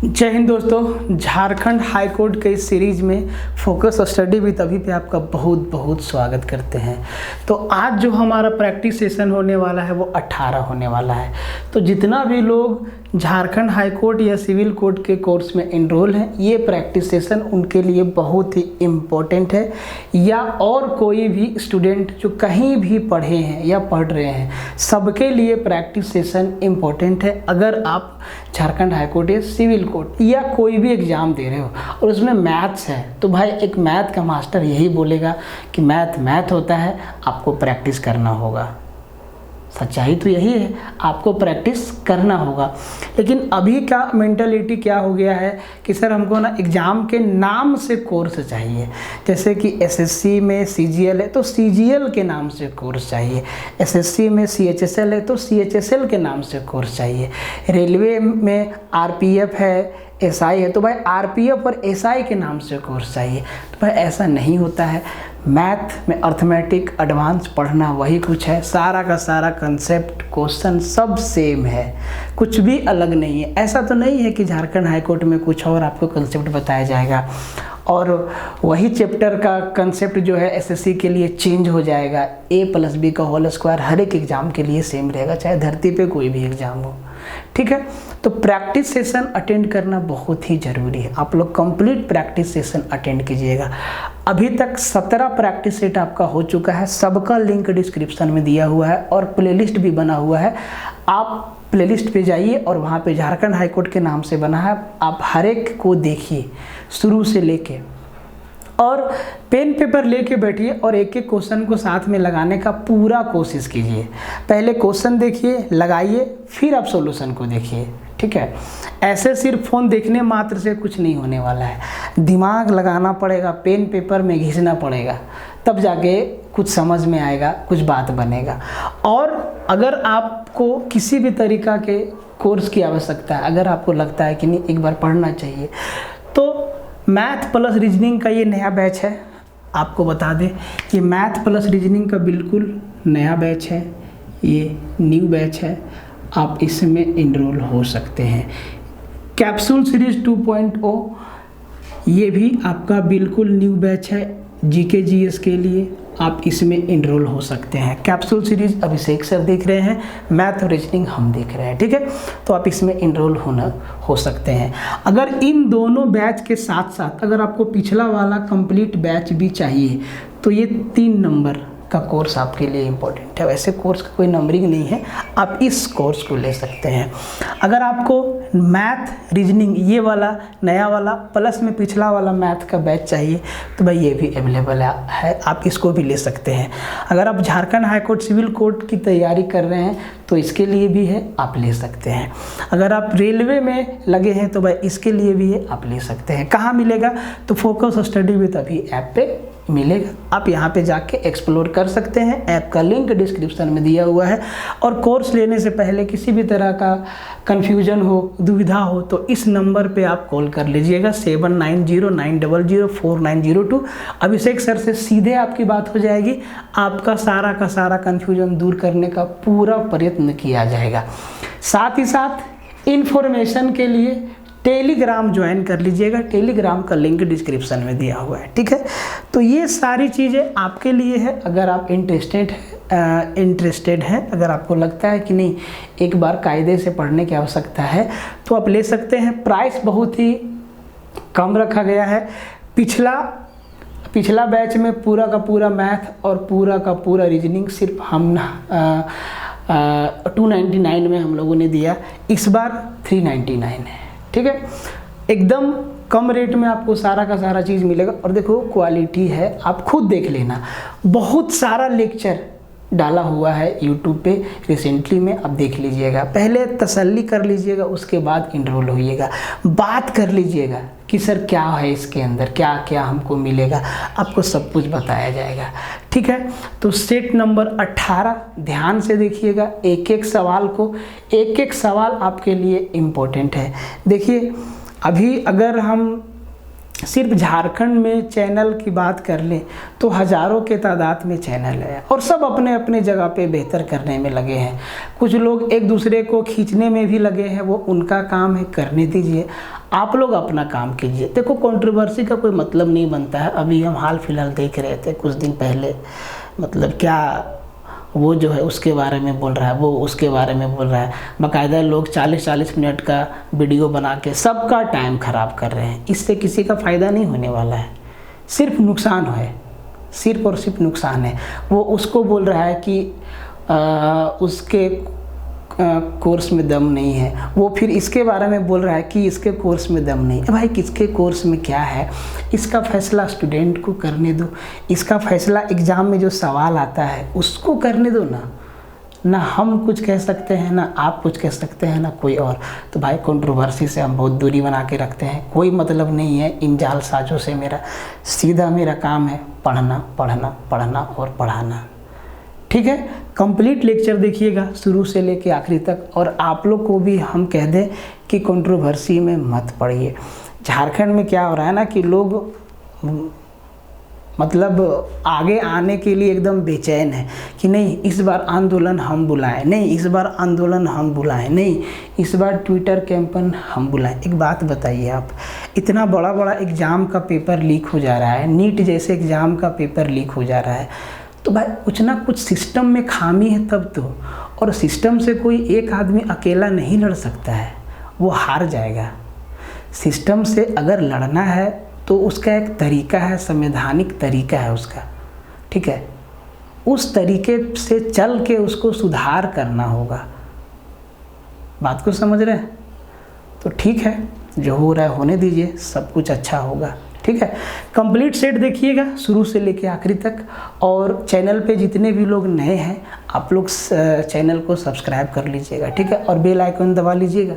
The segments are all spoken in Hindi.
जय हिंद दोस्तों। झारखंड हाई कोर्ट के इस सीरीज में फोकस स्टडी विद अभी पे आपका बहुत बहुत स्वागत करते हैं। तो आज जो हमारा प्रैक्टिस सेशन होने वाला है वो 18 होने वाला है। तो जितना भी लोग झारखंड हाई कोर्ट या सिविल कोर्ट के कोर्स में एनरोल हैं, ये प्रैक्टिस सेशन उनके लिए बहुत ही इम्पोर्टेंट है। या और कोई भी स्टूडेंट जो कहीं भी पढ़े हैं या पढ़ रहे हैं, सबके लिए प्रैक्टिस सेशन इम्पोर्टेंट है। अगर आप झारखंड हाई कोर्ट या सिविल कोर्ट या कोई भी एग्ज़ाम दे रहे हो और उसमें मैथ्स है, तो भाई एक मैथ का मास्टर यही बोलेगा कि मैथ होता है, आपको प्रैक्टिस करना होगा। सच्चाई तो यही है, आपको प्रैक्टिस करना होगा। लेकिन अभी का मेंटालिटी क्या हो गया है कि सर हमको ना एग्ज़ाम के नाम से कोर्स चाहिए। जैसे कि एसएससी में सीजीएल है तो सीजीएल के नाम से कोर्स चाहिए, एसएससी में सीएचएसएल है तो सीएचएसएल के नाम से कोर्स चाहिए, रेलवे में आरपीएफ है, एसआई है तो भाई आरपीएफ और एसआई के नाम से कोर्स चाहिए। तो भाई ऐसा नहीं होता है। मैथ में अर्थमेटिक एडवांस पढ़ना वही कुछ है, सारा का सारा कंसेप्ट क्वेश्चन सब सेम है, कुछ भी अलग नहीं है। ऐसा तो नहीं है कि झारखंड हाई कोर्ट में कुछ और आपको कंसेप्ट बताया जाएगा और वही चैप्टर का कंसेप्ट जो है एसएससी के लिए चेंज हो जाएगा। a+b का होल स्क्वायर हर एक एग्ज़ाम के लिए सेम रहेगा, चाहे धरती पे कोई भी एग्ज़ाम हो। ठीक है, तो प्रैक्टिस सेशन अटेंड करना बहुत ही ज़रूरी है। आप लोग कंप्लीट प्रैक्टिस सेशन अटेंड कीजिएगा। अभी तक 17 प्रैक्टिस सेट आपका हो चुका है, सबका लिंक डिस्क्रिप्शन में दिया हुआ है और प्लेलिस्ट भी बना हुआ है। आप प्लेलिस्ट पे जाइए और वहाँ पे झारखंड हाई कोर्ट के नाम से बना है, आप हर एक को देखिए शुरू से लेके, और पेन पेपर लेके बैठिए और एक एक क्वेश्चन को साथ में लगाने का पूरा कोशिश कीजिए। पहले क्वेश्चन देखिए, लगाइए, फिर आप सॉल्यूशन को देखिए। ठीक है, ऐसे सिर्फ फ़ोन देखने मात्र से कुछ नहीं होने वाला है, दिमाग लगाना पड़ेगा, पेन पेपर में घिसना पड़ेगा, तब जाके कुछ समझ में आएगा, कुछ बात बनेगा। और अगर आपको किसी भी तरीक़ा के कोर्स की आवश्यकता है, अगर आपको लगता है कि नहीं एक बार पढ़ना चाहिए, तो मैथ प्लस रीजनिंग का ये नया बैच है। आपको बता दें, ये मैथ प्लस रीजनिंग का बिल्कुल नया बैच है, ये न्यू बैच है, आप इसमें इनरोल हो सकते हैं। कैप्सूल सीरीज 2.0 ये भी आपका बिल्कुल न्यू बैच है, जीके जीएस के लिए आप इसमें इनरोल हो सकते हैं। कैप्सूल सीरीज अभिषेक सर देख रहे हैं, मैथ और रीजनिंग हम देख रहे हैं। ठीक है, तो आप इसमें इनरोल हो सकते हैं। अगर इन दोनों बैच के साथ साथ अगर आपको पिछला वाला कंप्लीट बैच भी चाहिए तो ये 3 नंबर का कोर्स आपके लिए इम्पोर्टेंट है। वैसे कोर्स का कोई नंबरिंग नहीं है, आप इस कोर्स को ले सकते हैं। अगर आपको मैथ रीजनिंग ये वाला नया वाला प्लस में पिछला वाला मैथ का बैच चाहिए तो भाई ये भी अवेलेबल है, आप इसको भी ले सकते हैं। अगर आप Jharkhand high court civil court की तैयारी कर रहे हैं तो इसके लिए भी है, आप ले सकते हैं। अगर आप रेलवे में लगे हैं तो भाई इसके लिए भी है, आप ले सकते हैं। कहाँ मिलेगा? तो फोकस स्टडी विद अभी ऐप पे मिलेगा, आप यहाँ पे जाके एक्सप्लोर कर सकते हैं। ऐप का लिंक डिस्क्रिप्शन में दिया हुआ है। और कोर्स लेने से पहले किसी भी तरह का कन्फ्यूजन हो, दुविधा हो तो इस नंबर पे आप कॉल कर लीजिएगा 7909004902। अभिषेक सर से सीधे आपकी बात हो जाएगी, आपका सारा का सारा कन्फ्यूजन दूर करने का पूरा प्रयत्न किया जाएगा। साथ ही साथ इन्फॉर्मेशन के लिए टेलीग्राम ज्वाइन कर लीजिएगा, टेलीग्राम का लिंक डिस्क्रिप्शन में दिया हुआ है। ठीक है, तो ये सारी चीज़ें आपके लिए है। अगर आप इंटरेस्टेड हैं, अगर आपको लगता है कि नहीं एक बार कायदे से पढ़ने की आवश्यकता है तो आप ले सकते हैं। प्राइस बहुत ही कम रखा गया है। पिछला बैच में पूरा का पूरा मैथ और पूरा का पूरा रीजनिंग सिर्फ हम 299 में हम लोगों ने दिया, इस बार 399 है। ठीक है, एकदम कम रेट में आपको सारा का सारा चीज़ मिलेगा। और देखो क्वालिटी है, आप खुद देख लेना, बहुत सारा लेक्चर डाला हुआ है यूट्यूब पे रिसेंटली में, आप देख लीजिएगा। पहले तसल्ली कर लीजिएगा, उसके बाद इनरोल होइएगा, बात कर लीजिएगा कि सर क्या है इसके अंदर, क्या क्या हमको मिलेगा, आपको सब कुछ बताया जाएगा। ठीक है, तो सेट नंबर 18 ध्यान से देखिएगा, एक एक सवाल को, एक एक सवाल आपके लिए इम्पोर्टेंट है। देखिए अभी अगर हम सिर्फ झारखंड में चैनल की बात कर लें तो हज़ारों के तादाद में चैनल है और सब अपने अपने जगह पे बेहतर करने में लगे हैं। कुछ लोग एक दूसरे को खींचने में भी लगे हैं, वो उनका काम है, करने दीजिए। आप लोग अपना काम कीजिए। देखो कंट्रोवर्सी का कोई मतलब नहीं बनता है। अभी हम हाल फिलहाल देख रहे थे कुछ दिन पहले, मतलब क्या वो जो है उसके बारे में बोल रहा है, वो उसके बारे में बोल रहा है। बाकायदा लोग 40-40 मिनट का वीडियो बना के सबका टाइम ख़राब कर रहे हैं। इससे किसी का फ़ायदा नहीं होने वाला है, सिर्फ नुकसान है, सिर्फ और सिर्फ नुकसान है। वो उसको बोल रहा है कि उसके कोर्स में दम नहीं है, वो फिर इसके बारे में बोल रहा है कि इसके कोर्स में दम नहीं है। भाई किसके कोर्स में क्या है, इसका फैसला स्टूडेंट को करने दो। इसका फैसला एग्ज़ाम में जो सवाल आता है उसको करने दो ना हम कुछ कह सकते हैं, ना आप कुछ कह सकते हैं, ना कोई और। तो भाई कंट्रोवर्सी से हम बहुत दूरी बना के रखते हैं। कोई मतलब नहीं है इन जालसाजों से। मेरा काम है पढ़ना पढ़ना पढ़ना और पढ़ाना। ठीक है, कंप्लीट लेक्चर देखिएगा शुरू से लेके आखिरी तक। और आप लोग को भी हम कह दें कि कंट्रोवर्सी में मत पड़िए। झारखंड में क्या हो रहा है ना कि लोग मतलब आगे आने के लिए एकदम बेचैन है कि नहीं इस बार आंदोलन हम बुलाएं, नहीं इस बार आंदोलन हम बुलाएं, नहीं इस बार ट्विटर कैंपेन हम बुलाएं। एक बात बताइए, आप इतना बड़ा बड़ा एग्ज़ाम का पेपर लीक हो जा रहा है, नीट जैसे एग्ज़ाम का पेपर लीक हो जा रहा है, तो भाई कुछ ना कुछ सिस्टम में खामी है तब तो। और सिस्टम से कोई एक आदमी अकेला नहीं लड़ सकता है, वो हार जाएगा। सिस्टम से अगर लड़ना है तो उसका एक तरीका है, संवैधानिक तरीका है उसका। ठीक है, उस तरीके से चल के उसको सुधार करना होगा। बात को समझ रहे हैं? तो ठीक है, जो हो रहा है होने दीजिए, सब कुछ अच्छा होगा। ठीक है, कंप्लीट सेट देखिएगा शुरू से लेके आखिरी तक। और चैनल पे जितने भी लोग नए हैं आप लोग चैनल को सब्सक्राइब कर लीजिएगा। ठीक है, और बेल आइकन दबा लीजिएगा,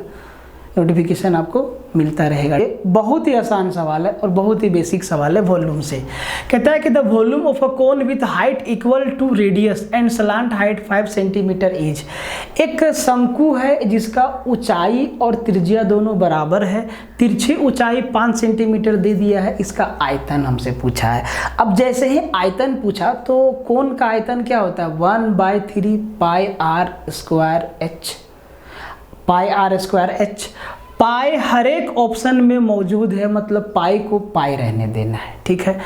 नोटिफिकेशन आपको मिलता रहेगा। ये बहुत ही आसान सवाल है और बहुत ही बेसिक सवाल है वॉल्यूम से। कहता है कि the volume of a cone with height equal to radius and slant height 5 centimetre is. एक शंकु है जिसका ऊंचाई और त्रिज्या दोनों बराबर है, तिरछी ऊंचाई 5 सेंटीमीटर दे दिया है, इसका आयतन हमसे पूछा है। अब जैसे ही आयतन पूछा तो कोन का आयतन क्या होता है, 1/3 pi are square h. Pi are square h, pi हर एक ऑप्शन में मौजूद है, मतलब पाई को पाई रहने देना है। ठीक है,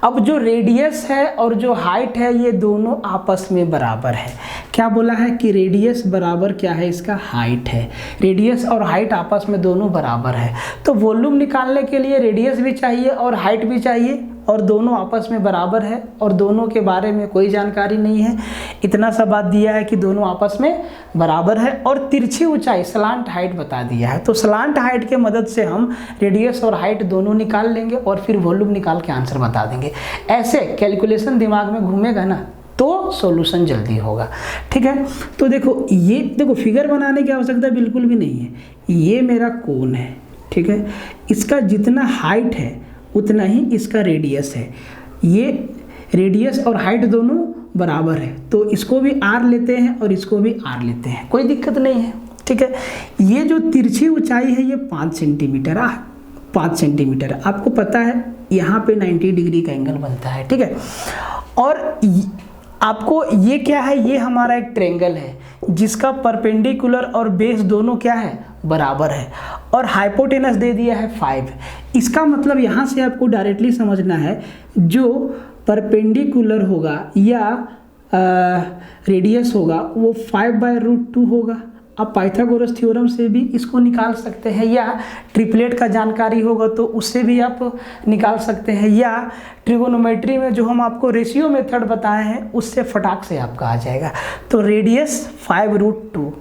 अब जो रेडियस है और जो हाइट है ये दोनों आपस में बराबर है। क्या बोला है कि रेडियस बराबर क्या है, इसका हाइट है। रेडियस और हाइट आपस में दोनों बराबर है, तो वॉल्यूम निकालने के लिए रेडियस भी चाहिए और हाइट भी चाहिए, और दोनों आपस में बराबर है और दोनों के बारे में कोई जानकारी नहीं है। इतना सा बात दिया है कि दोनों आपस में बराबर है और तिरछी ऊंचाई स्लांट हाइट बता दिया है। तो स्लांट हाइट के मदद से हम रेडियस और हाइट दोनों निकाल लेंगे और फिर वॉल्यूम निकाल के आंसर बता देंगे। ऐसे कैलकुलेशन दिमाग में घूमेगा ना तो सॉल्यूशन जल्दी होगा। ठीक है, तो देखो फिगर बनाने की आवश्यकता बिल्कुल भी नहीं है। ये मेरा कोन है, ठीक है, इसका जितना हाइट है उतना ही इसका रेडियस है। ये रेडियस और हाइट दोनों बराबर है, तो इसको भी आर लेते हैं और इसको भी आर लेते हैं, कोई दिक्कत नहीं है। ठीक है, ये जो तिरछी ऊंचाई है ये 5 सेंटीमीटर 5 सेंटीमीटर आपको पता है यहाँ पे 90 डिग्री का एंगल बनता है। ठीक है, और आपको ये क्या है, ये हमारा एक ट्रायंगल है जिसका परपेंडिकुलर और बेस दोनों क्या है, बराबर है, और हाइपोटेनस दे दिया है 5। इसका मतलब यहाँ से आपको डायरेक्टली समझना है, जो परपेंडिकुलर होगा या रेडियस होगा वो 5/√2 होगा। आप पाइथागोरस थ्योरम से भी इसको निकाल सकते हैं, या ट्रिपलेट का जानकारी होगा तो उससे भी आप निकाल सकते हैं, या ट्रिगोनोमेट्री में जो हम आपको रेशियो मेथड बताए हैं उससे फटाक से आपका आ जाएगा। तो रेडियस 5/√2।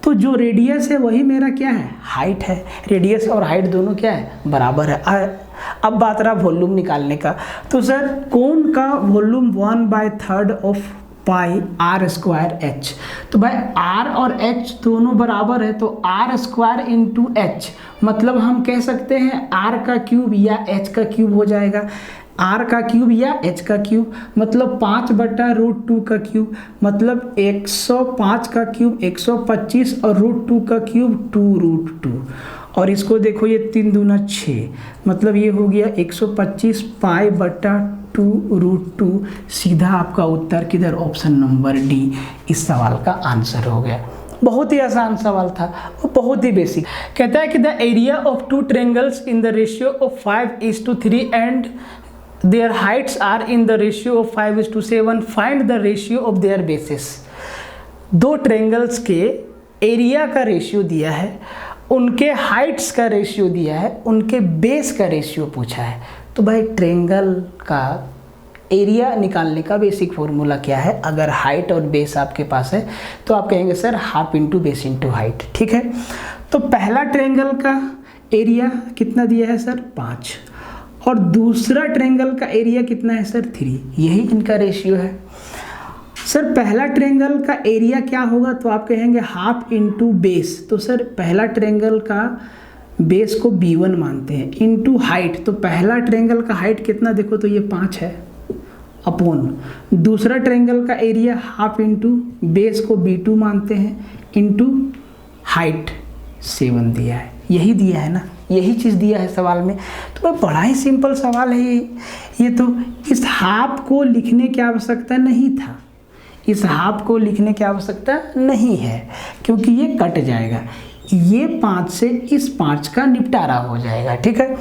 तो जो रेडियस है वही मेरा क्या है, हाइट है। रेडियस और हाइट दोनों क्या है, बराबर है। अब बात रहा वॉल्यूम निकालने का, तो सर कोन का volume 1/3 of pi are square H. तो भाई आर और एच दोनों बराबर है, तो आर स्क्वायर इंटू एच, मतलब हम कह सकते हैं आर का क्यूब या एच का क्यूब हो जाएगा। r का क्यूब या h का क्यूब, मतलब 5/√2 का क्यूब, मतलब 105 का क्यूब 125 और √2 का क्यूब 2√2। और इसको देखो ये 3 दूना 6, मतलब ये हो गया 125 π/2√2। सीधा आपका उत्तर किधर, ऑप्शन नंबर डी इस सवाल का आंसर हो गया। बहुत ही आसान सवाल था और बहुत ही बेसिक। कहता है कि the area of 2 triangles in the ratio of 5:3 and their heights are in the ratio of 5:7, find the ratio of their bases. 2 triangles के एरिया का रेशियो दिया है, उनके हाइट्स का रेशियो दिया है, उनके बेस का रेशियो पूछा है। तो भाई ट्रायंगल का एरिया निकालने का बेसिक फॉर्मूला क्या है? अगर हाइट और बेस आपके पास है तो आप कहेंगे sir half into base into height. ठीक है, तो पहला ट्रायंगल का एरिया कितना दिया है सर? 5, और दूसरा ट्रायंगल का एरिया कितना है सर? 3। यही इनका रेशियो है। सर पहला ट्रायंगल का एरिया क्या होगा? तो आप कहेंगे हाफ इंटू बेस। तो सर पहला ट्रायंगल का बेस को b1 मानते हैं, इंटू हाइट। तो पहला ट्रायंगल का हाइट कितना देखो तो ये 5 है, अपॉन दूसरा ट्रायंगल का एरिया हाफ इंटू बेस को b2 मानते हैं, इंटू हाइट 7 दिया है। यही दिया है ना, यही चीज़ दिया है सवाल में। तो भाई बड़ा ही सिंपल सवाल है ये तो इस हाफ को लिखने की आवश्यकता नहीं था, इस हाफ को लिखने की आवश्यकता नहीं है, क्योंकि ये कट जाएगा। ये 5 से इस 5 का निपटारा हो जाएगा। ठीक है,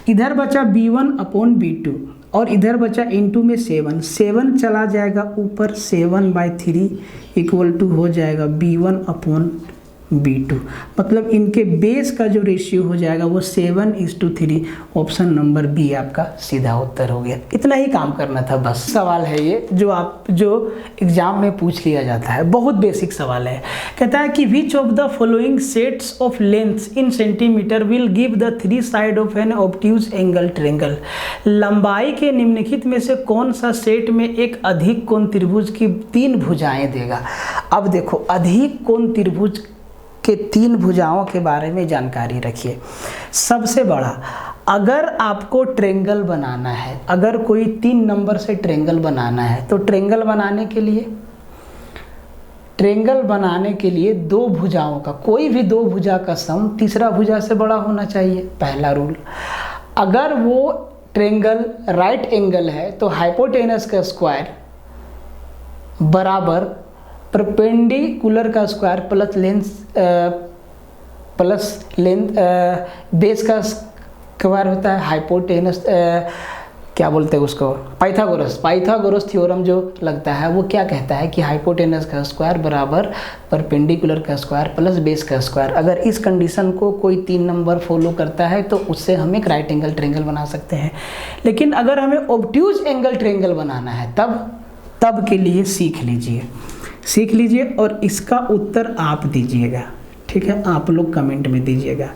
इधर बचा b1 अपॉन b2 और इधर बचा इंटू में 7 चला जाएगा ऊपर, 7/3 इक्वल टू हो जाएगा b1 अपॉन b2। मतलब इनके बेस का जो रेशियो हो जाएगा वो 7:3। ऑप्शन नंबर बी आपका सीधा उत्तर हो गया। इतना ही काम करना था बस। सवाल है ये जो एग्जाम में पूछ लिया जाता है, बहुत बेसिक सवाल है। कहता है कि which of the following sets of lengths in centimetre will give the 3 side of an obtuse angle triangle. लंबाई के निम्नलिखित में से कौन सा सेट में एक अधिक कोण त्रिभुज की 3 भुजाएं देगा? अब देखो, अधिक कोण त्रिभुज के 3 भुजाओं के बारे में जानकारी रखिए। सबसे बड़ा, अगर आपको ट्रायंगल बनाना है, अगर कोई 3 नंबर से ट्रायंगल बनाना है, तो ट्रायंगल बनाने के लिए 2 भुजाओं का, कोई भी 2 भुजा का सम तीसरा भुजा से बड़ा होना चाहिए, पहला रूल। अगर वो ट्रायंगल राइट एंगल है तो हाइपोटेनस का स्क्वायर बराबर परपेंडिकुलर का स्क्वायर प्लस लेंथ बेस का स्क्वायर होता है। हाइपोटेनस क्या बोलते हैं उसको, पाइथागोरस थ्योरम जो लगता है वो क्या कहता है कि हाइपोटेनस का स्क्वायर बराबर परपेंडिकुलर का स्क्वायर प्लस बेस का स्क्वायर। अगर इस कंडीशन को कोई 3 नंबर फॉलो करता है तो उससे हम एक राइट एंगल ट्रायंगल बना सकते हैं। लेकिन अगर हमें ऑब्ट्यूज एंगल ट्रायंगल बनाना है तब के लिए सीख लीजिए और इसका उत्तर आप दीजिएगा। ठीक है, आप लोग कमेंट में दीजिएगा।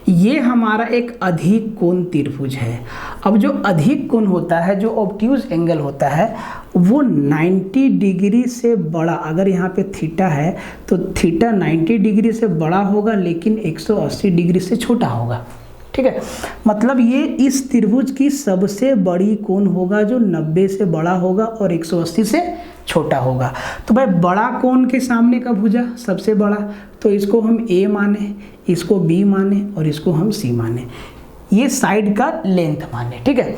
ये हमारा एक अधिक कोण त्रिभुज है। अब जो अधिक कोण होता है, जो ऑब्ट्यूज एंगल होता है, वो 90 डिग्री से बड़ा, अगर यहाँ पे थीटा है तो थीटा 90 डिग्री से बड़ा होगा लेकिन 180 डिग्री से छोटा होगा। ठीक है, मतलब ये इस त्रिभुज की सबसे बड़ी कोण होगा जो 90 से बड़ा होगा और 180 से छोटा होगा। तो भाई बड़ा कोण के सामने का भुजा सबसे बड़ा, तो इसको हम A माने, इसको B माने और इसको हम C माने, ये साइड का लेंथ माने। ठीक है,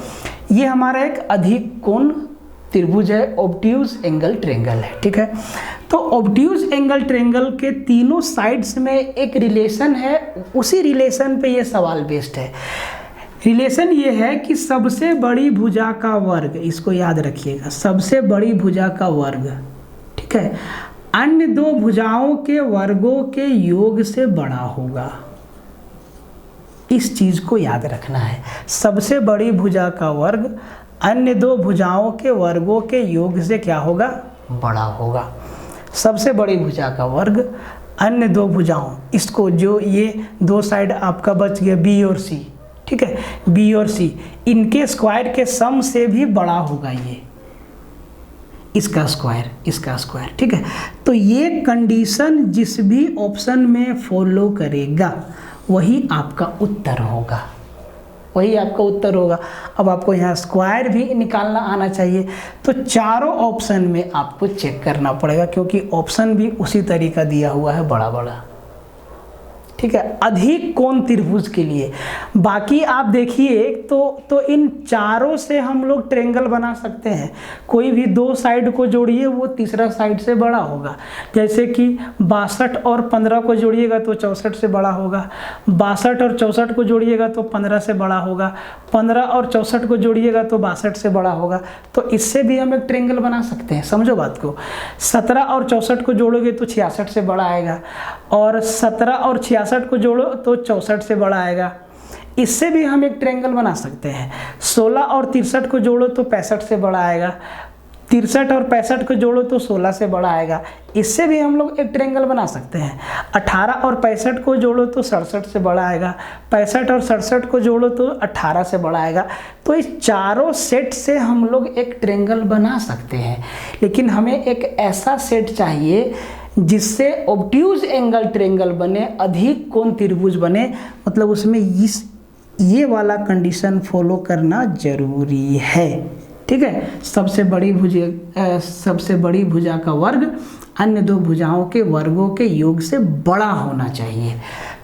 ये हमारा एक अधिक कोण त्रिभुज है, ऑब्ट्यूज एंगल ट्रायंगल है। ठीक है, तो ऑब्ट्यूज एंगल ट्रायंगल के तीनों साइड्स में एक रिलेशन है, उसी रिलेशन पे ये सवाल बेस्ड है। रिलेशन ये है कि सबसे बड़ी भुजा का वर्ग, इसको याद रखिएगा, सबसे बड़ी भुजा का वर्ग, ठीक है, अन्य 2 भुजाओं के वर्गों के योग से बड़ा होगा। इस चीज को याद रखना है, सबसे बड़ी भुजा का वर्ग अन्य 2 भुजाओं के वर्गों के योग से क्या होगा? बड़ा होगा। सबसे बड़ी भुजा का वर्ग अन्य 2 भुजाओं, इसको जो ये 2 साइड आपका बच गया B और C, ठीक है, B और C, इनके स्क्वायर के सम से भी बड़ा होगा ये, इसका स्क्वायर। ठीक है, तो ये कंडीशन जिस भी ऑप्शन में फॉलो करेगा वही आपका उत्तर होगा। वही आपका उत्तर होगा। अब आपको यहाँ स्क्वायर भी निकालना आना चाहिए। तो चारों ऑप्शन में आपको चेक करना पड़ेगा, क्योंकि ऑप्शन भी उसी तरीका दिया हुआ है, बड़ा बड़ा, ठीक है, अधिक कोण त्रिभुज के लिए। बाकी आप देखिए तो इन चारों से हम लोग ट्रायंगल बना सकते हैं। कोई भी दो साइड को जोड़िए, वो तीसरा साइड से बड़ा होगा। जैसे कि 62 और 15 को जोड़िएगा तो 64 से बड़ा होगा, 62 और 64 को जोड़िएगा तो 15 से बड़ा होगा, 15 और 64 को जोड़िएगा तो 62 से बड़ा होगा। तो इससे भी हम एक ट्रायंगल बना सकते हैं, समझो बात को। 17 और 64 को जोड़ोगे तो 66 से बड़ा आएगा, और 17 और 66 को जोड़ो तो 64 से बड़ा आएगा। इससे भी हम एक ट्रायंगल बना सकते हैं। 16 और 63 को जोड़ो तो 65 से बड़ा आएगा, 63 और 65 को जोड़ो तो 16 से बड़ा आएगा। इससे भी हम लोग एक ट्रायंगल बना सकते हैं। 18 और 65 को जोड़ो तो 67 से बड़ा आएगा, 65 और 67 को जोड़ो तो 18 से बड़ा आएगा। तो इस चारों सेट से हम लोग एक ट्रायंगल बना सकते हैं, लेकिन हमें एक ऐसा सेट चाहिए जिससे ऑब्ट्यूज एंगल ट्रायंगल बने, अधिक कोण त्रिभुज बने। मतलब उसमें ये वाला कंडीशन फॉलो करना जरूरी है, ठीक है। सबसे बड़ी भुजा का वर्ग अन्य दो भुजाओं के वर्गों के योग से बड़ा होना चाहिए।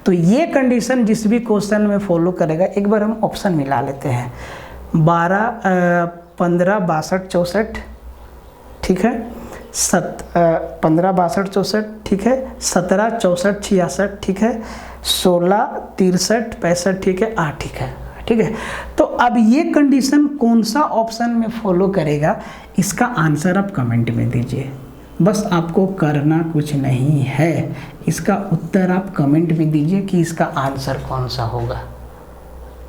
तो ये कंडीशन जिस भी क्वेश्चन में फॉलो करेगा, एक बार हम ऑप्शन मिला लेते हैं। 12, 15, 62, 64, ठीक है, 15, 62, 64, ठीक है, 17, 64, 66, ठीक है, 16, 63, 65, ठीक है, 8, ठीक है, ठीक है। तो अब ये कंडीशन कौन सा ऑप्शन में फॉलो करेगा, इसका आंसर आप कमेंट में दीजिए। बस आपको करना कुछ नहीं है, इसका उत्तर आप कमेंट में दीजिए कि इसका आंसर कौन सा होगा,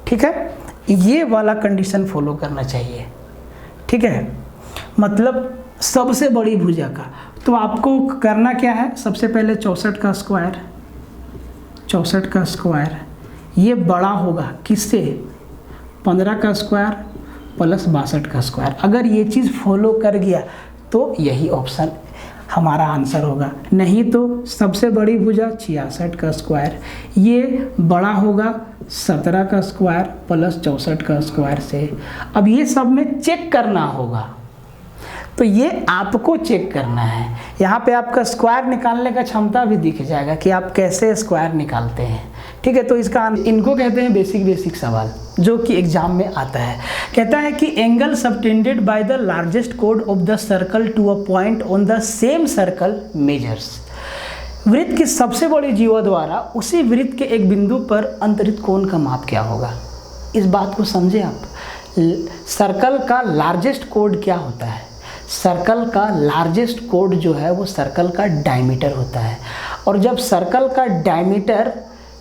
ठीक है। ये वाला कंडीशन फॉलो करना चाहिए, ठीक है। मतलब सबसे बड़ी भुजा का तो आपको करना क्या है, सबसे पहले 64 का स्क्वायर, 64 का स्क्वायर ये बड़ा होगा किससे, 15 का स्क्वायर प्लस 62 का स्क्वायर। अगर ये चीज़ फॉलो कर गया तो यही ऑप्शन हमारा आंसर होगा। नहीं तो सबसे बड़ी भुजा 66 का स्क्वायर ये बड़ा होगा 17 का स्क्वायर प्लस 64 का स्क्वायर से। अब ये सब में चेक करना होगा, तो ये आपको चेक करना है। यहाँ पे आपका स्क्वायर निकालने का क्षमता भी दिख जाएगा कि आप कैसे स्क्वायर निकालते हैं, ठीक है। तो इसका इनको कहते हैं बेसिक सवाल, जो कि एग्जाम में आता है। कहता है कि angle subtended by the largest कोड of the circle to a point on the same circle measures. वृत्त की सबसे बड़ी जीवा द्वारा उसी वृत्त के एक बिंदु पर अंतरित कोण का माप क्या होगा। इस बात को समझे आप। सर्कल का लार्जेस्ट कोड क्या होता है, सर्कल का लार्जेस्ट कोड जो है वो सर्कल का डायमीटर होता है। और जब सर्कल का डायमीटर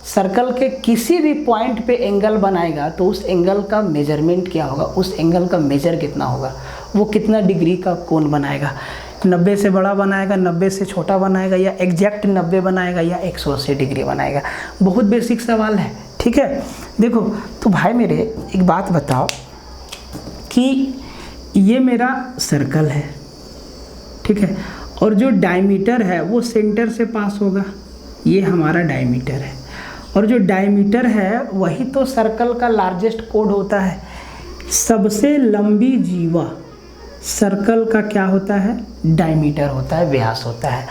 सर्कल के किसी भी पॉइंट पे एंगल बनाएगा तो उस एंगल का मेजरमेंट क्या होगा, उस एंगल का मेजर कितना होगा, वो कितना डिग्री का कोण बनाएगा। 90 से बड़ा बनाएगा, 90 से छोटा बनाएगा, या एग्जैक्ट 90 बनाएगा, या 180 डिग्री बनाएगा। बहुत बेसिक सवाल है, ठीक है। देखो तो भाई मेरे एक बात बताओ कि ये मेरा सर्कल है, ठीक है, और जो डायमीटर है वो सेंटर से पास होगा, ये हमारा डायमीटर है। और जो डायमीटर है वही तो सर्कल का लार्जेस्ट कोड होता है। सबसे लंबी जीवा सर्कल का क्या होता है, डायमीटर होता है, व्यास होता है।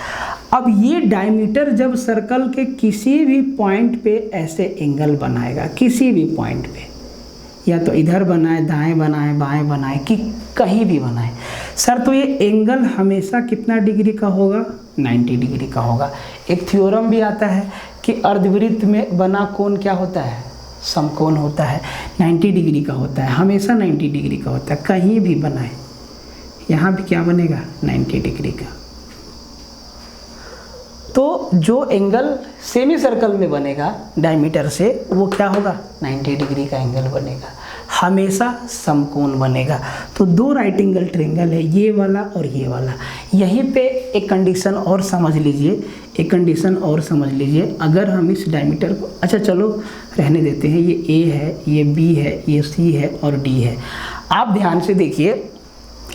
अब ये डायमीटर जब सर्कल के किसी भी पॉइंट पे ऐसे एंगल बनाएगा, किसी भी पॉइंट पे, या तो इधर बनाए, दाएं बनाए, बाएं बनाए, कि कहीं भी बनाए सर, तो ये एंगल हमेशा कितना डिग्री का होगा, 90 डिग्री का होगा। एक थ्योरम भी आता है कि अर्धवृत्त में बना कोण क्या होता है, समकोण होता है, 90 डिग्री का होता है, हमेशा 90 डिग्री का होता है। कहीं भी बनाए, यहाँ भी क्या बनेगा, 90 डिग्री का। तो जो एंगल सेमी सर्कल में बनेगा डायमीटर से, वो क्या होगा, 90 डिग्री का एंगल बनेगा, हमेशा समकोण बनेगा। तो दो राइट एंगल ट्रायंगल है, ये वाला और ये वाला। यहीं पे एक कंडीशन और समझ लीजिए, एक कंडीशन और समझ लीजिए। अगर हम इस डायमीटर को, अच्छा चलो रहने देते हैं, ये ए है, ये बी है, ये सी है और डी है। आप ध्यान से देखिए,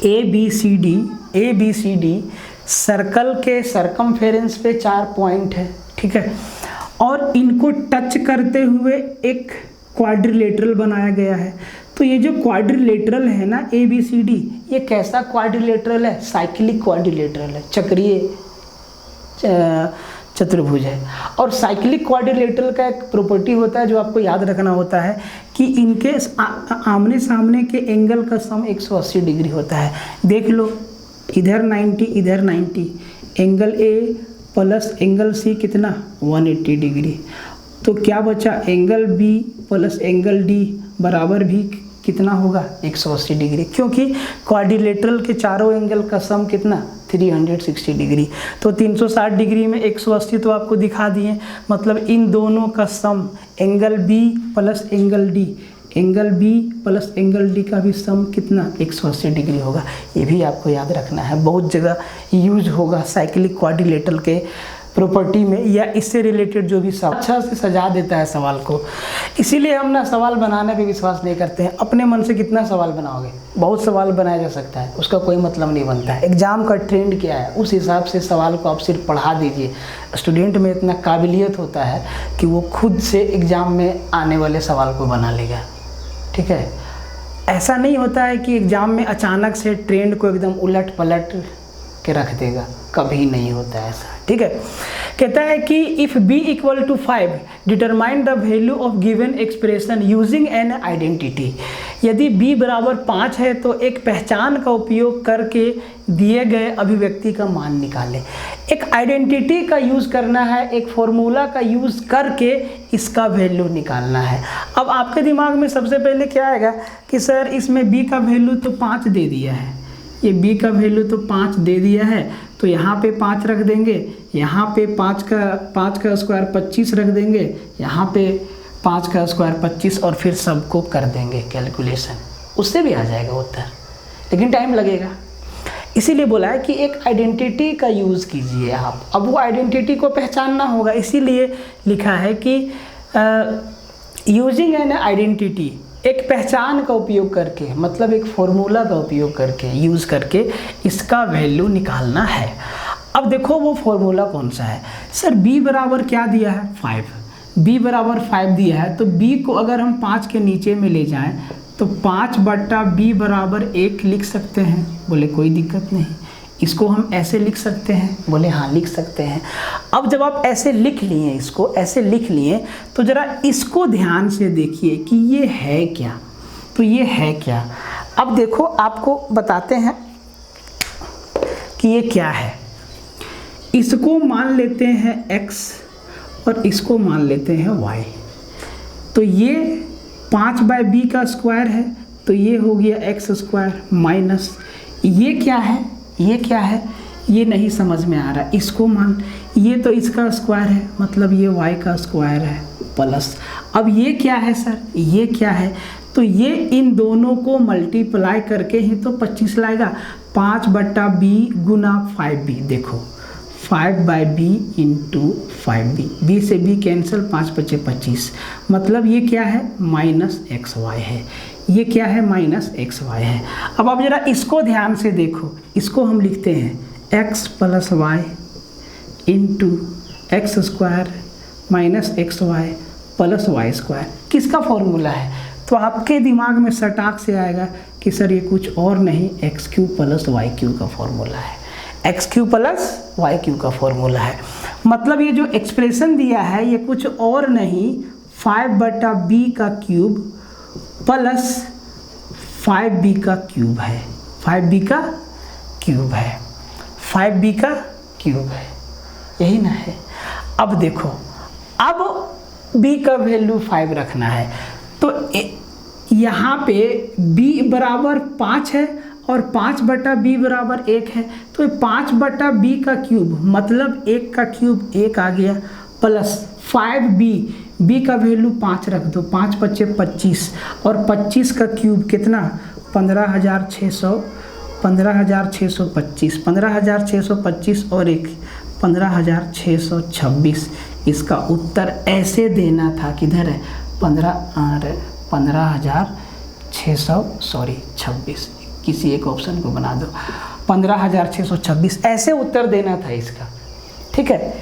A B C D circle के सरकमफेरेंस पे 4 पॉइंट है, ठीक है, और इनको टच करते हुए एक क्वाड्रिलेटरल बनाया गया है। तो ये जो क्वाड्रिलेटरल है ना ABCD, ये कैसा क्वाड्रिलेटरल है? साइक्लिक क्वाड्रिलेटरल है, चक्रीय चतुर्भुज है। और साइक्लिक क्वाड्रिलेटरल का एक प्रॉपर्टी होता है जो आपको याद रखना होता है कि इनके आमने सामने के एंगल का सम 180 डिग्री होता है। देख लो, इधर 90 इधर 90, angle A plus angle C कितना 180 डिग्री। तो क्या बचा? Angle B plus angle D बराबर भी कितना होगा? 180 डिग्री, क्योंकि क्वाड्रिलेटरल के चारों एंगल का सम कितना 360 डिग्री। तो 360 डिग्री में 180 तो आपको दिखा दिए, मतलब इन दोनों का sum angle B plus angle D, angle B plus angle D का भी सम कितना 180 डिग्री होगा। ये भी आपको याद रखना है, बहुत जगह यूज होगा साइक्लिक क्वाड्रिलेटरल के प्रॉपर्टी में, या इससे रिलेटेड जो भी सवाल अच्छा से सजा देता है सवाल को। इसीलिए हम ना सवाल बनाने पे विश्वास नहीं करते हैं। अपने मन से कितना सवाल बनाओगे? बहुत सवाल बनाया जा सकता है, उसका कोई मतलब नहीं बनता है। एग्ज़ाम का ट्रेंड क्या है, उस हिसाब से सवाल को आप सिर्फ पढ़ा दीजिए। स्टूडेंट में इतना काबिलियत होता है कि वो खुद से एग्ज़ाम में आने वाले सवाल को बना लेगा, ठीक है। ऐसा नहीं होता है कि एग्ज़ाम में अचानक से ट्रेंड को एकदम उलट पलट के रख देगा, कभी नहीं होता है ऐसा, ठीक है। कहता है कि if b equal to 5 determine the value of given expression using an identity. यदि b बराबर 5 है तो एक पहचान का उपयोग करके दिए गए अभिव्यक्ति का मान निकालें। एक आइडेंटिटी का यूज़ करना है, एक फॉर्मूला का यूज़ करके इसका वैल्यू निकालना है। अब आपके दिमाग में सबसे पहले क्या आएगा कि सर इसमें b का वैल्यू तो 5 दे दिया है, ये b का वैल्यू तो 5 दे दिया है, तो यहाँ पे 5 रख देंगे, यहाँ पे 5 का स्क्वायर 25 रख देंगे, यहाँ पे 5 का स्क्वायर 25 और फिर सबको कर देंगे कैलकुलेशन, उससे भी आ जाएगा उत्तर, लेकिन टाइम लगेगा। इसीलिए बोला है कि एक आइडेंटिटी का यूज़ कीजिए आप। अब वो आइडेंटिटी को पहचानना होगा, इसीलिए लिखा है कि यूजिंग एन आइडेंटिटी, एक पहचान का उपयोग करके, मतलब एक फॉर्मूला का उपयोग करके, यूज़ करके इसका वैल्यू निकालना है। अब देखो वो फॉर्मूला कौन सा है। सर b बराबर क्या दिया है? 5। b बराबर 5 दिया है, तो b को अगर हम 5 के नीचे में ले जाएं तो 5/b बराबर 1 लिख सकते हैं। बोले कोई दिक्कत नहीं, इसको हम ऐसे लिख सकते हैं। बोले हाँ लिख सकते हैं। अब जब आप ऐसे लिख लिए, इसको ऐसे लिख लिए, तो ज़रा इसको ध्यान से देखिए कि ये है क्या। तो ये है क्या, अब देखो आपको बताते हैं कि ये क्या है। इसको मान लेते हैं x और इसको मान लेते हैं y। तो ये 5/b का स्क्वायर है, तो ये हो गया x² माइनस ये क्या है, ये क्या है, ये नहीं समझ में आ रहा, इसको मान, ये तो इसका स्क्वायर है, मतलब ये y का स्क्वायर है प्लस, अब ये क्या है सर, ये क्या है, तो ये इन दोनों को मल्टीप्लाई करके ही तो 25 लाएगा। 5/b गुना 5b, देखो 5/b इंटू 5b, b से b कैंसिल, 5×5 = 25, मतलब ये क्या है -xy है, ये क्या है -xy है। अब आप जरा इसको ध्यान से देखो, इसको हम लिखते हैं x + y into x² - xy + y²। किसका फॉर्मूला है? तो आपके दिमाग में सटाक से आएगा कि सर ये कुछ और नहीं x³ + y³ का फॉर्मूला है, x³ + y³ का फॉर्मूला है। मतलब ये जो एक्सप्रेशन दिया है ये कुछ और नहीं 5/b का क्यूब प्लस 5b का क्यूब है, 5b का क्यूब है, 5b का क्यूब है, यही ना है। अब देखो, अब b का वैल्यू 5 रखना है, तो यहाँ पे b बराबर 5 है और 5/b बराबर 1 है, तो 5/b का क्यूब मतलब 1 का क्यूब 1 आ गया, प्लस 5b, b का वैल्यू 5 रख दो, 5×5 = 25 और 25 का क्यूब कितना 15,600, 15,625, 15,625 और 1 15,626। इसका उत्तर ऐसे देना था, किधर है 15,626, किसी एक ऑप्शन को बना दो, 15,626 ऐसे उत्तर देना था इसका, ठीक है।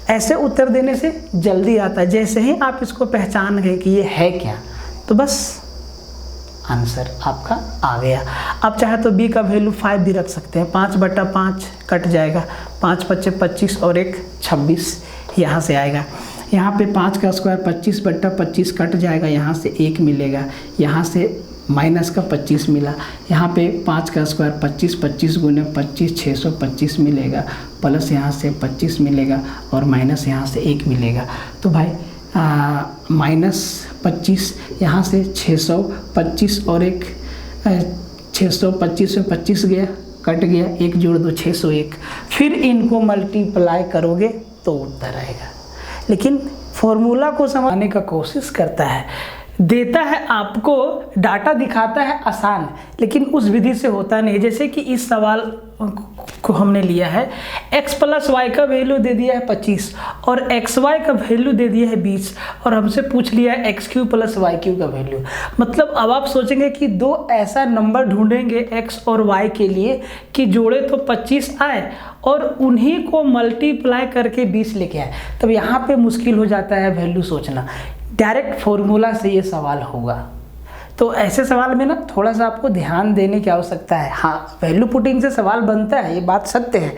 ऐसे उत्तर देने से जल्दी आता है। जैसे ही आप इसको पहचान गए कि ये है क्या, तो बस आंसर आपका आ गया। आप चाहे तो b का वैल्यू 5 भी रख सकते हैं। 5/5 कट जाएगा, 5 × 5 = 25 और 1 26 यहाँ से आएगा। यहाँ पे 5 का स्क्वायर 25/25 कट जाएगा, यहाँ से 1 मिलेगा, यहाँ से माइनस का 25 मिला, यहाँ पे 5 का स्क्वायर 25, 25 × 25 625 मिलेगा, प्लस यहाँ से 25 मिलेगा और माइनस यहाँ से 1 मिलेगा। तो भाई -25 यहाँ से 625 और 1 625 में 25 गया, कट गया, 1 जोड़ दो 601। फिर इनको मल्टीप्लाई करोगे तो उत्तर आएगा। लेकिन फॉर्मूला को समझने का कोशिश करता है, देता है आपको, डाटा दिखाता है आसान, लेकिन उस विधि से होता नहीं। जैसे कि इस सवाल को हमने लिया है, x + y का वैल्यू दे दिया है 25 और xy का वैल्यू दे दिया है 20 और हमसे पूछ लिया है x³ + y³ का वैल्यू। मतलब अब आप सोचेंगे कि दो ऐसा नंबर ढूंढेंगे x और y के लिए कि जोड़े तो 25 आए और उन्हीं को मल्टीप्लाई करके 20 लेके आए, तब यहाँ पे मुश्किल हो जाता है वैल्यू सोचना। डायरेक्ट फॉर्मूला से ये सवाल होगा। तो ऐसे सवाल में ना थोड़ा सा आपको ध्यान देने की आवश्यकता है। हाँ, वैल्यू पुटिंग से सवाल बनता है, ये बात सत्य है,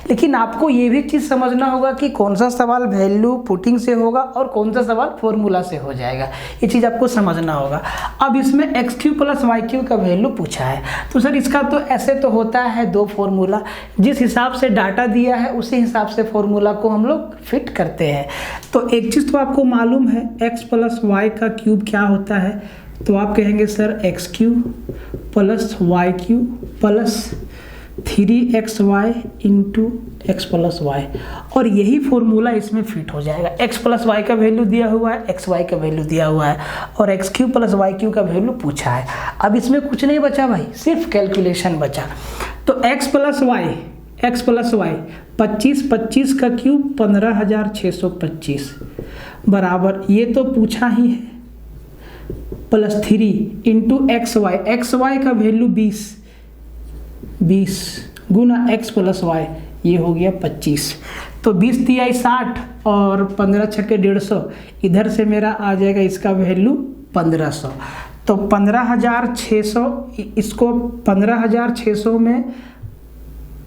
लेकिन आपको ये भी चीज़ समझना होगा कि कौन सा सवाल वैल्यू पुटिंग से होगा और कौन सा सवाल फॉर्मूला से हो जाएगा। ये चीज़ आपको समझना होगा। अब इसमें x³ + y³ का वैल्यू पूछा है, तो सर इसका तो ऐसे तो होता है 2 फॉर्मूला, जिस हिसाब से डाटा दिया है उसी हिसाब से फॉर्मूला को हम लोग फिट करते हैं। तो एक चीज़ तो आपको मालूम है, x + y का क्यूब क्या होता है, तो आप कहेंगे sir x³ + y³ + 3xy × x + y, और यही फॉर्मूला इसमें फिट हो जाएगा। x + y का वैल्यू दिया हुआ है, xy का वैल्यू दिया हुआ है और x³ + y³ का वैल्यू पूछा है। अब इसमें कुछ नहीं बचा भाई, सिर्फ कैलकुलेशन बचा। तो x + y 25 25 का क्यूब 15,625 बराबर, ये तो पूछा ही है, +3 × xy का वैल्यू 20 गुना x + y, ये हो गया 25। तो 20 × 3 = 60 और 15 × 6 = 150, इधर से मेरा आ जाएगा इसका वैल्यू 1500। तो 15,600, इसको 15,600 में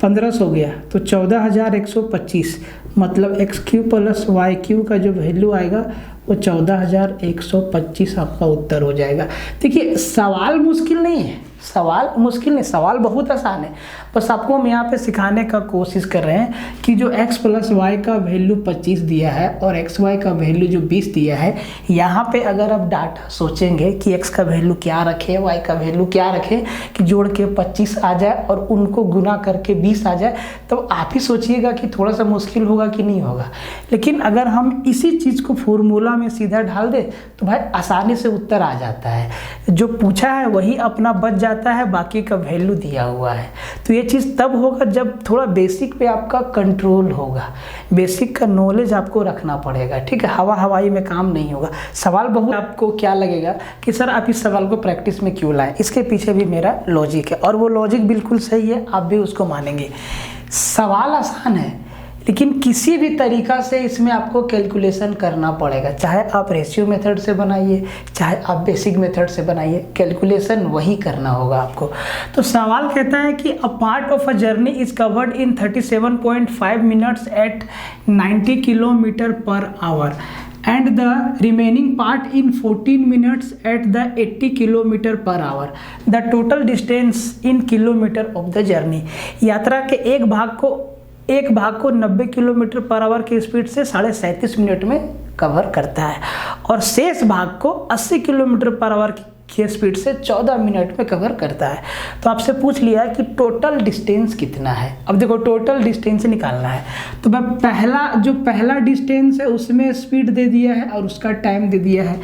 1500 गया तो 14,125, मतलब x³ + y³ का जो वैल्यू आएगा वो 14,125 आपका उत्तर हो जाएगा। देखिए सवाल मुश्किल नहीं है, सवाल बहुत आसान है। बस आपको हम यहाँ पे सिखाने का कोशिश कर रहे हैं कि जो x + y का वैल्यू 25 दिया है और xy का वैल्यू जो 20 दिया है, यहाँ पे अगर आप डाटा सोचेंगे कि x का वैल्यू क्या रखे, y का वैल्यू क्या रखे कि जोड़ के 25 आ जाए और उनको गुना करके 20 आ जाए, तो आप ही सोचिएगा कि थोड़ा सा मुश्किल होगा कि नहीं होगा। लेकिन अगर हम इसी चीज़ को फॉर्मूला में सीधा डाल दे तो भाई आसानी से उत्तर आ जाता है। जो पूछा है वही अपना बच जाता है, बाकी का वैल्यू दिया हुआ है। तो ये चीज़ तब होगा जब थोड़ा बेसिक पे आपका कंट्रोल होगा, बेसिक का नॉलेज आपको रखना पड़ेगा, ठीक है। हवाई में काम नहीं होगा। सवाल बहुत, आपको क्या लगेगा कि सर आप इस सवाल को प्रैक्टिस में क्यों लाएं, इसके पीछे भी मेरा लॉजिक है और वो लॉजिक बिल्कुल सही है, आप भी उसको मानेंगे। सवाल आसान है लेकिन किसी भी तरीका से इसमें आपको कैलकुलेशन करना पड़ेगा, चाहे आप रेशियो मेथड से बनाइए, चाहे आप बेसिक मेथड से बनाइए, कैलकुलेशन वही करना होगा आपको। तो सवाल कहता है कि a part of a journey is covered in 37.5 minutes at 90 km/h and the remaining part in 14 minutes at the 80 km/h. The total distance in kilometer of the journey. यात्रा के एक भाग को 90 km/h की स्पीड से 37.5 मिनट में कवर करता है और शेष भाग को 80 km/h की स्पीड से 14 मिनट में कवर करता है। तो आपसे पूछ लिया है कि टोटल डिस्टेंस कितना है। अब देखो टोटल डिस्टेंस निकालना है, तो मैं पहला डिस्टेंस है उसमें स्पीड दे दिया है और उसका टाइम दे दिया है।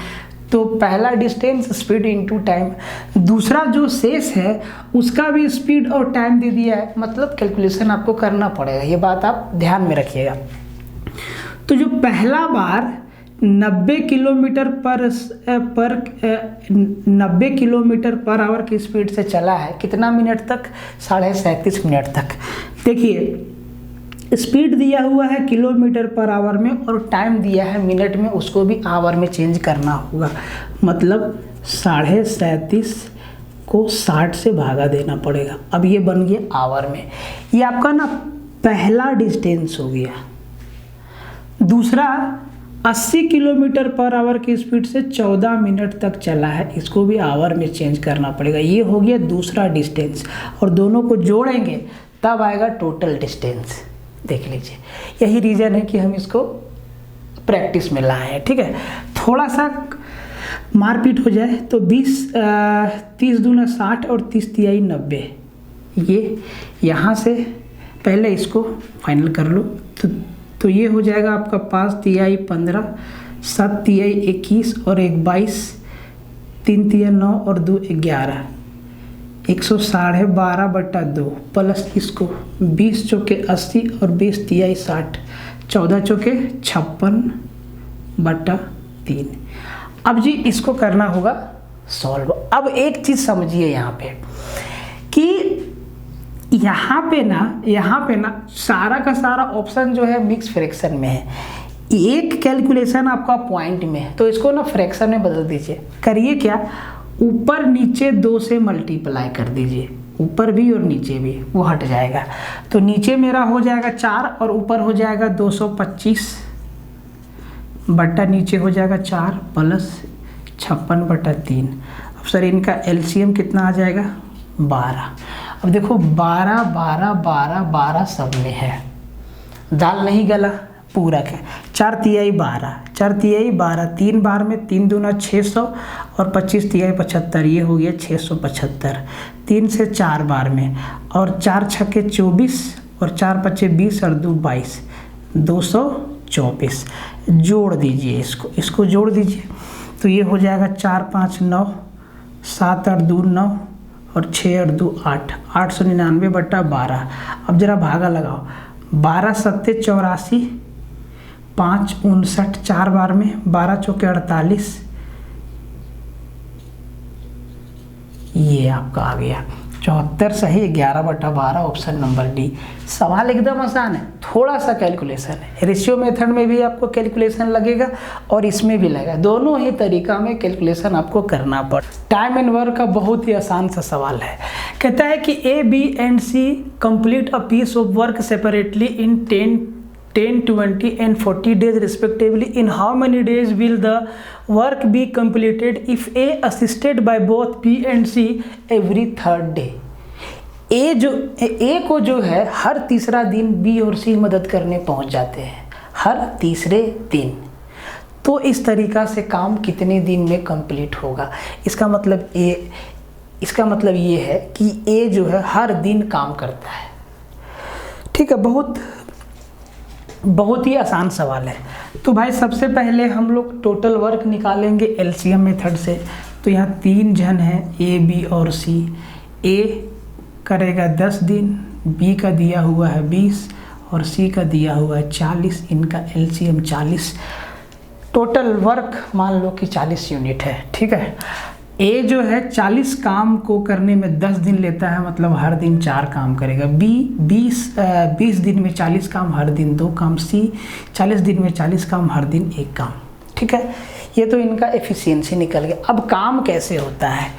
तो पहला डिस्टेंस स्पीड इनटू टाइम, दूसरा जो शेष है उसका भी स्पीड और टाइम दे दिया है, मतलब कैलकुलेशन आपको करना पड़ेगा, ये बात आप ध्यान में रखिएगा। तो जो पहला बार 90 km/h की स्पीड से चला है, कितना मिनट तक, 37.5 मिनट तक। देखिए स्पीड दिया हुआ है किलोमीटर पर आवर में और टाइम दिया है मिनट में, उसको भी आवर में चेंज करना होगा। मतलब 37.5 को 60 से भागा देना पड़ेगा। अब ये बन गया आवर में। ये आपका ना पहला डिस्टेंस हो गया। दूसरा 80 किलोमीटर पर आवर की स्पीड से 14 मिनट तक चला है, इसको भी आवर में चेंज करना पड़ेगा। ये हो गया दूसरा डिस्टेंस और दोनों को जोड़ेंगे तब आएगा टोटल डिस्टेंस। देख लीजिए, यही रीज़न है कि हम इसको प्रैक्टिस में लाए हैं। ठीक है, थोड़ा सा मारपीट हो जाए तो 30 दूना 60 और 30 तिहाई 90। ये यहाँ से पहले इसको फाइनल कर लो तो ये हो जाएगा आपका 5 तिहाई 15, 7 तिहाई 21 और 1 22, 3 तिहाई 9 और 2 11, 112.2 प्लस इसको 20 चौके 80 और 20 तिहाई 60, 14 चौके 56/3। अब जी इसको करना होगा सॉल्व। अब एक चीज़ समझिए यहाँ पे कि यहाँ पे ना सारा का सारा ऑप्शन जो है मिक्स फ्रैक्शन में है। एक कैलकुलेशन आपका पॉइंट में है तो इसको ना फ्रैक्शन में बदल दीजिए। करिए क्या, ऊपर नीचे 2 से मल्टीप्लाई कर दीजिए, ऊपर भी और नीचे भी, वो हट जाएगा। तो नीचे मेरा हो जाएगा 4 और ऊपर हो जाएगा 225 बट्टा नीचे हो जाएगा 4 प्लस 56/3। अब सर इनका एलसीएम कितना आ जाएगा 12। अब देखो 12 12 12 12 सब में है, दाल नहीं गला, पूरक है। 4 तिहाई 12, 4 तिहाई 12, 3 बार में 3 दूना 600 और 25 तिहाई 75, ये हो गया 675। 3 से 4 बार में और 4 छक्के 24 और 4 पच्चे 20 और 2 22, 224। जोड़ दीजिए इसको जोड़ दीजिए तो ये हो जाएगा 4 5 9, 7 और 2 9 और 6 और 2 8, 899/12। अब जरा भागा लगाओ, 12 7 84, 5 59, 4 बार में 12 चौके 48, ये आपका आ गया 74 सही, 11/12 ऑप्शन नंबर डी। सवाल एकदम आसान है, थोड़ा सा कैलकुलेशन है। रेशियो मेथड में भी आपको कैलकुलेशन लगेगा और इसमें भी लगेगा, दोनों ही तरीका में कैलकुलेशन आपको करना पड़। टाइम एंड वर्क का बहुत ही आसान सा सवाल है। कहता है कि A B and C complete a piece of work separately in 10, 20 and 40 days respectively. In how many days will the work be completed if A assisted by both B and C every third day? A को जो है हर तीसरा दिन B और C मदद करने पहुंच जाते हैं, हर तीसरे दिन। तो इस तरीका से काम कितने दिन में कंप्लीट होगा? इसका मतलब ये है कि A जो है हर दिन काम करता है। ठीक है, बहुत ही आसान सवाल है। तो भाई सबसे पहले हम लोग टोटल वर्क निकालेंगे एलसीएम मेथड से। तो यहाँ 3 जन हैं, ए बी और सी। ए करेगा 10 दिन, बी का दिया हुआ है 20 और सी का दिया हुआ है 40। इनका एलसीएम 40। टोटल वर्क मान लो कि 40 यूनिट है। ठीक है, ए जो है 40 काम को करने में 10 दिन लेता है, मतलब हर दिन 4 काम करेगा। बी 20 दिन में 40 काम, हर दिन 2 काम। सी 40 दिन में 40 काम, हर दिन 1 काम। ठीक है, ये तो इनका एफिशिएंसी निकल गया। अब काम कैसे होता है?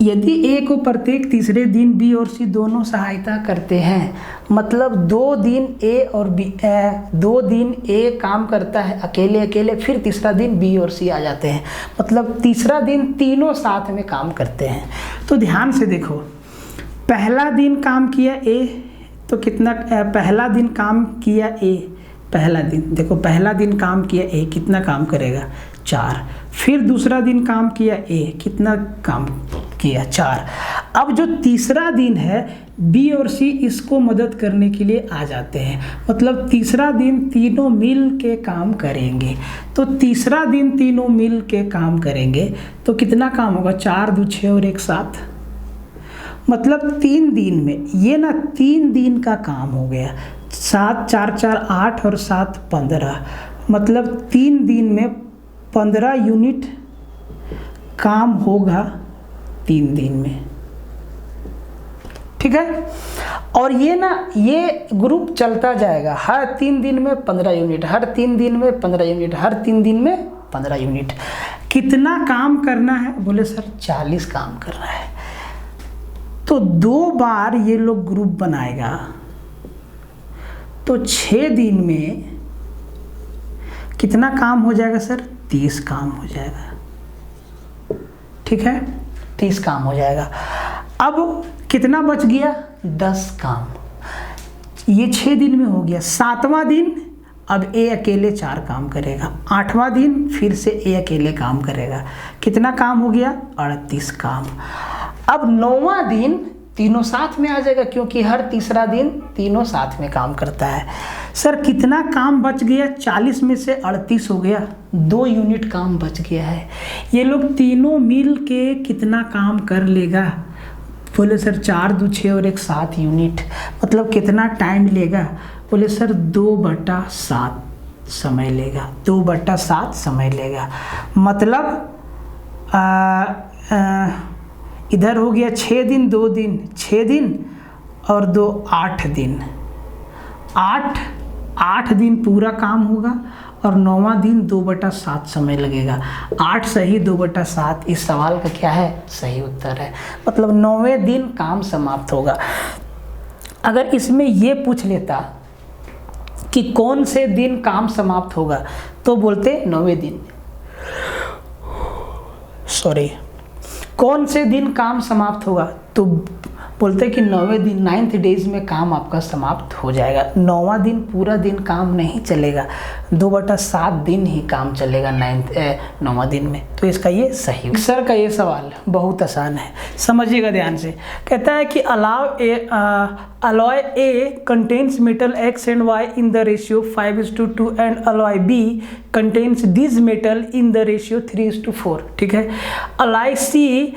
यदि ए को प्रत्येक तीसरे दिन बी और सी दोनों सहायता करते हैं, मतलब 2 दिन ए काम करता है अकेले, फिर तीसरा दिन बी और सी आ जाते हैं, मतलब तीसरा दिन तीनों साथ में काम करते हैं। तो ध्यान से देखो, पहला दिन काम किया ए तो कितना, पहला दिन काम किया ए, पहला दिन देखो, पहला दिन काम किया ए, कितना काम करेगा 4। फिर दूसरा दिन काम किया ए, कितना काम किया 4। अब जो तीसरा दिन है बी और सी इसको मदद करने के लिए आ जाते हैं, मतलब तीसरा दिन तीनों मिल के काम करेंगे। तो तीसरा दिन तीनों मिल के काम करेंगे तो कितना काम होगा, 4 2 6 और 1 7, मतलब 3 दिन में, ये ना 3 दिन का काम हो गया। 7 4 4 8 और 7 15, मतलब 3 दिन में 15 यूनिट काम होगा 3 दिन में। ठीक ठीक है। और ये ग्रुप चलता जाएगा, हर 3 दिन में 15 यूनिट, हर 3 दिन में 15 यूनिट, हर 3 दिन में 15 यूनिट। कितना काम करना है? बोले सर 40 काम करना है। तो 2 बार ये लोग ग्रुप बनाएगा तो 6 दिन में कितना काम हो जाएगा सर? 30 काम हो जाएगा, ठीक है, 30 काम हो जाएगा। अब कितना बच गया? 10 काम। ये 6 दिन में हो गया। 7वां दिन अब ए अकेले 4 काम करेगा। 8वां दिन फिर से ए अकेले काम करेगा। कितना काम हो गया? 38 काम। अब 9वां दिन तीनों साथ में आ जाएगा, क्योंकि हर तीसरा दिन तीनों साथ में काम करता है। सर कितना काम बच गया? 40 में से 38 हो गया, 2 यूनिट काम बच गया है। ये लोग तीनों मिल के कितना काम कर लेगा? बोले सर 4 2 6 और 1 7 यूनिट। मतलब कितना टाइम लेगा? बोले सर 2/7 समय लेगा, 2/7 समय लेगा। मतलब इधर हो गया 6 दिन 2 दिन, 6 दिन और 2 8 दिन, 8 दिन पूरा काम होगा और 9वां दिन 2/7 समय लगेगा। 8 सही 2/7 इस सवाल का क्या है? सही उत्तर है। मतलब 9वें दिन काम समाप्त होगा। अगर इसमें ये पूछ लेता कि कौन से दिन काम समाप्त होगा तो बोलते 9वें दिन, सॉरी, कौन से दिन काम समाप्त होगा तो बोलते कि 9वें दिन, 9th डेज में काम आपका समाप्त हो जाएगा। 9वां दिन पूरा दिन काम नहीं चलेगा, 2/7 दिन ही काम चलेगा 9वां दिन में। तो इसका ये सही। सर का ये सवाल बहुत आसान है, समझिएगा ध्यान से। कहता है कि alloy A contains metal X and Y in the ratio 5:2 and alloy B contains this metal in the ratio 3:4, ठीक है। alloy C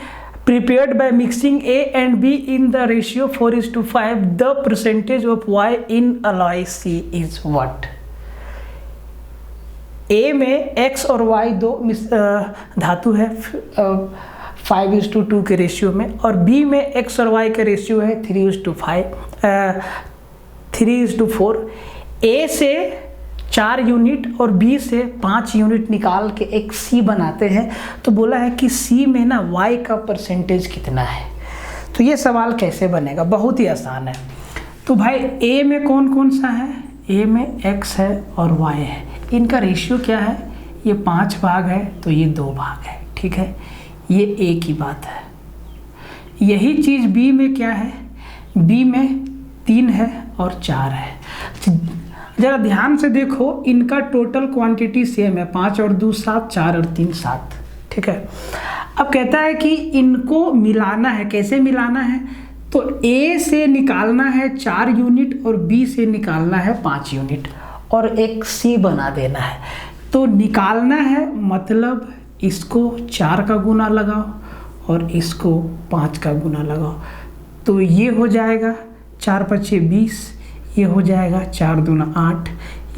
prepared by mixing A and B in the ratio 4:5, the percentage of Y in alloy C is what? A में X और Y 2 धातु है 5:2 के रेशियो में, और B में X और Y का रेशियो है 3:4। A से 4 यूनिट और B से 5 यूनिट निकाल के एक C बनाते हैं। तो बोला है कि C में ना Y का परसेंटेज कितना है। तो ये सवाल कैसे बनेगा? बहुत ही आसान है। तो भाई A में कौन कौन सा है? A में X है और Y है। इनका रेशियो क्या है? ये 5 भाग है तो ये 2 भाग है, ठीक है। ये एक ही बात है। यही चीज़ B में क्या है? B में 3 है और 4 है। जरा ध्यान से देखो, इनका टोटल क्वांटिटी सेम है, 5 और 2 7, 4 और 3 7, ठीक है। अब कहता है कि इनको मिलाना है। कैसे मिलाना है? तो A से निकालना है 4 यूनिट और B से निकालना है 5 यूनिट और एक C बना देना है। तो निकालना है मतलब इसको 4 का गुना लगाओ और इसको 5 का गुना लगाओ। तो ये हो जाएगा 4 5 20, ये हो जाएगा 4 दूना 8,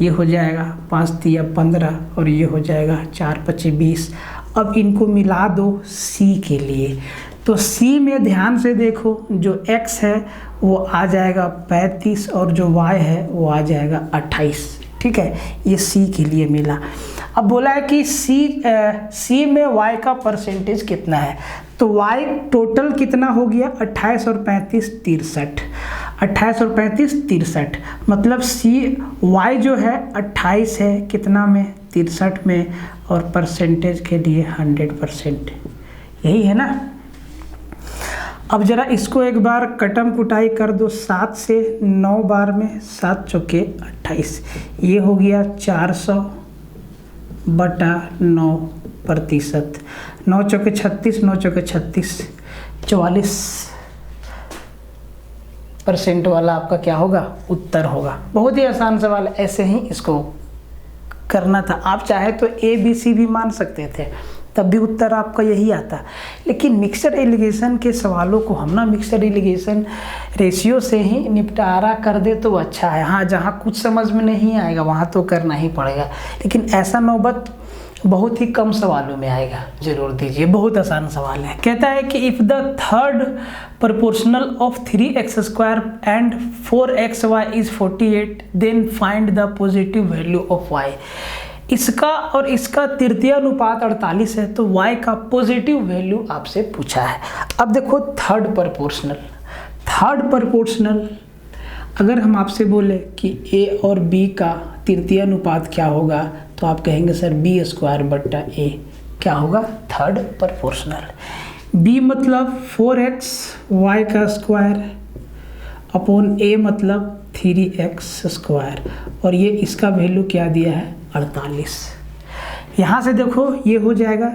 ये हो जाएगा 5 3 15 और ये हो जाएगा 4 5 20। अब इनको मिला दो C के लिए। तो C में ध्यान से देखो, जो X है वो आ जाएगा 35 और जो Y है वो आ जाएगा 28, ठीक है। ये C के लिए मिला। अब बोला है कि C में Y का परसेंटेज कितना है। तो Y टोटल कितना हो गया? 28 और 35 63, 28 और 35 63। मतलब Y जो है 28 है, कितना में? 63 में, और परसेंटेज के लिए 100%, यही है ना। अब जरा इसको एक बार कटम कुटाई कर दो। 7 से 9 बार में 7 चौके 28, ये हो गया 400/9%। 9 चौके 36, 9 चौके 36, 44% वाला आपका क्या होगा? उत्तर होगा। बहुत ही आसान सवाल, ऐसे ही इसको करना था। आप चाहे तो ABC भी मान सकते थे, तब भी उत्तर आपका यही आता। लेकिन मिक्सर एलिगेशन के सवालों को हम ना मिक्सर एलिगेशन रेशियो से ही निपटारा कर दे तो अच्छा है। हाँ, जहाँ कुछ समझ में नहीं आएगा वहाँ तो करना ही पड़ेगा, लेकिन ऐसा नौबत बहुत ही कम सवालों में आएगा, जरूर दीजिए, बहुत आसान सवाल है। कहता है कि if the third proportional of 3x² and 4xy is 48 then find the positive value of y। इसका और इसका तृतीय अनुपात 48 है, तो y का पॉजिटिव वैल्यू आपसे पूछा है। अब देखो थर्ड प्रोपोर्शनल अगर हम आपसे बोले कि a और b का तृतीय अनुपात क्या होगा, तो आप कहेंगे सर b² a क्या होगा, थर्ड प्रोपोर्शनल। b मतलब 4x y² अपॉन a मतलब 3x², और ये इसका वैल्यू क्या दिया है, 48। यहाँ से देखो ये हो जाएगा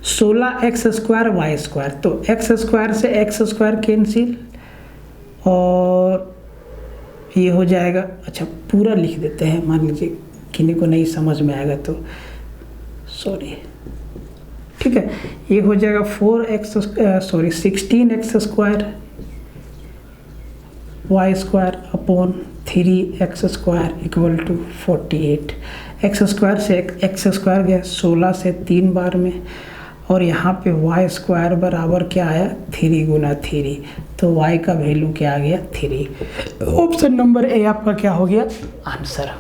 16x² y², तो x² से x² कैंसिल, और ये हो जाएगा, अच्छा पूरा लिख देते हैं, मान लीजिए किन्हीं को नहीं समझ में आएगा तो सॉरी, ठीक है। ये हो जाएगा 16x² y² upon 3x² equal to 48। x² से x² गया 16 से 3 बार में, और यहाँ पे y² बराबर क्या आया, 3 गुना 3, तो y का वैल्यू क्या आ गया, 3। ऑप्शन नंबर ए आपका क्या हो गया, आंसर।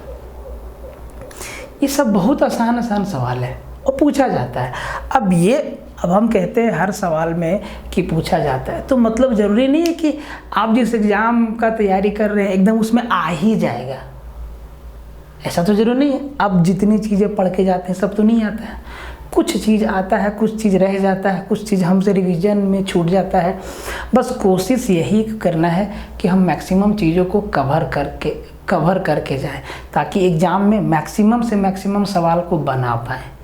ये सब बहुत आसान सवाल है और पूछा जाता है। अब हम कहते हैं हर सवाल में कि पूछा जाता है, तो मतलब ज़रूरी नहीं है कि आप जिस एग्ज़ाम का तैयारी कर रहे हैं एकदम उसमें आ ही जाएगा, ऐसा तो ज़रूरी नहीं है। आप जितनी चीज़ें पढ़ के जाते हैं सब तो नहीं आता है, कुछ चीज़ आता है, कुछ चीज़ रह जाता है, कुछ चीज़ हमसे रिवीजन में छूट जाता है। बस कोशिश यही करना है कि हम मैक्सिमम चीज़ों को कवर करके जाएं, ताकि एग्ज़ाम में मैक्सिमम से मैक्सिमम सवाल को बना पाएँ।